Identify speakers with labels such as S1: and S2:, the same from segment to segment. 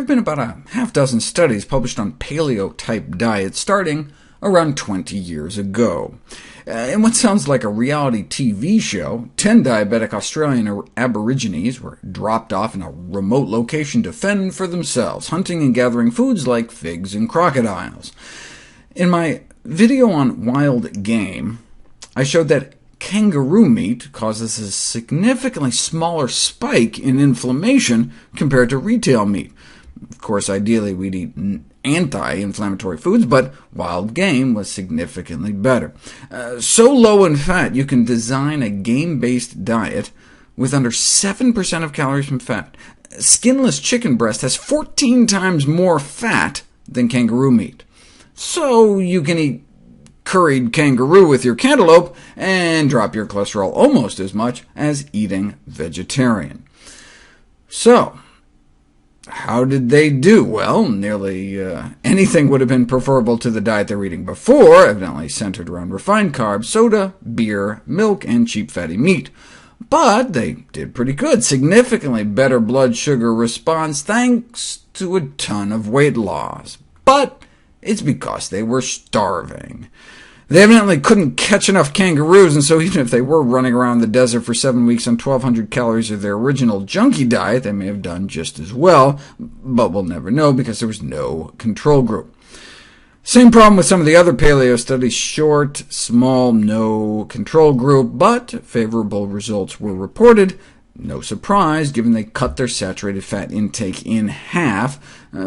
S1: been about a half-dozen studies published on paleo-type diets starting around 20 years ago. In what sounds like a reality TV show, 10 diabetic Australian Aborigines were dropped off in a remote location to fend for themselves, hunting and gathering foods like figs and crocodiles. In my video on wild game, I showed that kangaroo meat causes a significantly smaller spike in inflammation compared to retail meat. Of course, ideally we'd eat anti-inflammatory foods, but wild game was significantly better. So low in fat, you can design a game-based diet with under 7% of calories from fat. Skinless chicken breast has 14 times more fat than kangaroo meat. So you can eat curried kangaroo with your cantaloupe and drop your cholesterol almost as much as eating vegetarian. So, how did they do? Well, nearly anything would have been preferable to the diet they were eating before, evidently centered around refined carbs, soda, beer, milk, and cheap fatty meat. But they did pretty good, significantly better blood sugar response thanks to a ton of weight loss. But it's because they were starving. They evidently couldn't catch enough kangaroos, and so even if they were running around the desert for 7 weeks on 1,200 calories of their original junkie diet, they may have done just as well, but we'll never know because there was no control group. Same problem with some of the other paleo studies, short, small, no control group, but favorable results were reported. No surprise, given they cut their saturated fat intake in half,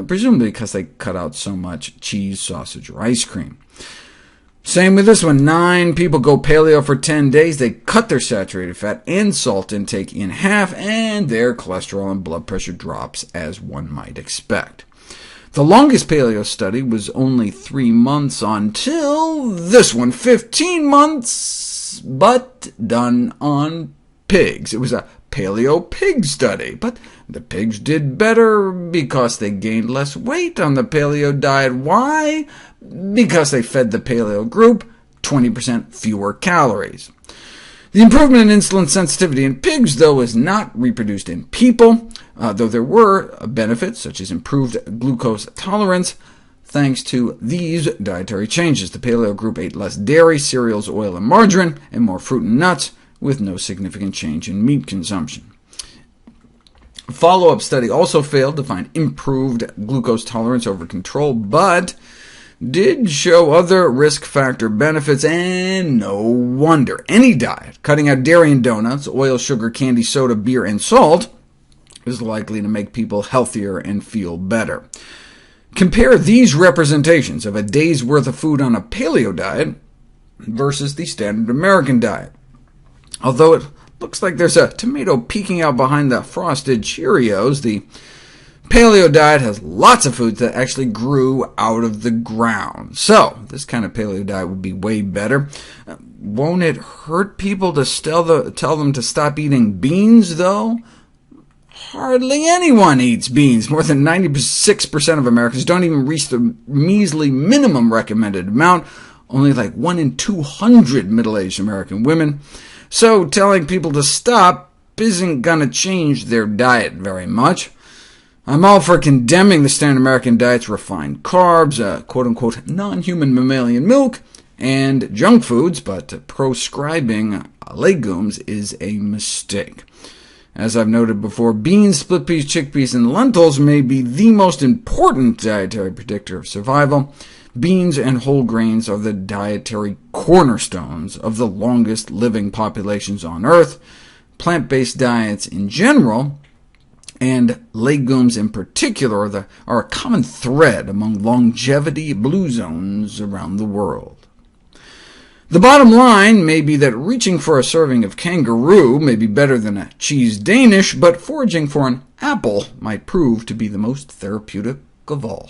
S1: presumably because they cut out so much cheese, sausage, or ice cream. Same with this one. 9 people go paleo for 10 days. They cut their saturated fat and salt intake in half, and their cholesterol and blood pressure drops, as one might expect. The longest paleo study was only 3 months until this one, 15 months, but done on pigs. It was a paleo pig study, but the pigs did better because they gained less weight on the paleo diet. Why? Because they fed the paleo group 20% fewer calories. The improvement in insulin sensitivity in pigs, though, was not reproduced in people, though there were benefits, such as improved glucose tolerance, thanks to these dietary changes. The paleo group ate less dairy, cereals, oil, and margarine, and more fruit and nuts, with no significant change in meat consumption. A follow-up study also failed to find improved glucose tolerance over control, but did show other risk factor benefits, and no wonder. Any diet cutting out dairy and donuts, oil, sugar, candy, soda, beer, and salt is likely to make people healthier and feel better. Compare these representations of a day's worth of food on a paleo diet versus the standard American diet. Although it looks like there's a tomato peeking out behind the frosted Cheerios, the paleo diet has lots of foods that actually grew out of the ground. So this kind of paleo diet would be way better. Won't it hurt people to tell them to stop eating beans, though? Hardly anyone eats beans. More than 96% of Americans don't even reach the measly minimum recommended amount, only like 1 in 200 middle-aged American women. So telling people to stop isn't going to change their diet very much. I'm all for condemning the standard American diet's refined carbs, quote-unquote non-human mammalian milk, and junk foods, but proscribing legumes is a mistake. As I've noted before, beans, split peas, chickpeas, and lentils may be the most important dietary predictor of survival. Beans and whole grains are the dietary cornerstones of the longest living populations on Earth. Plant-based diets in general, and legumes in particular, are a common thread among longevity blue zones around the world. The bottom line may be that reaching for a serving of kangaroo may be better than a cheese Danish, but foraging for an apple might prove to be the most therapeutic of all.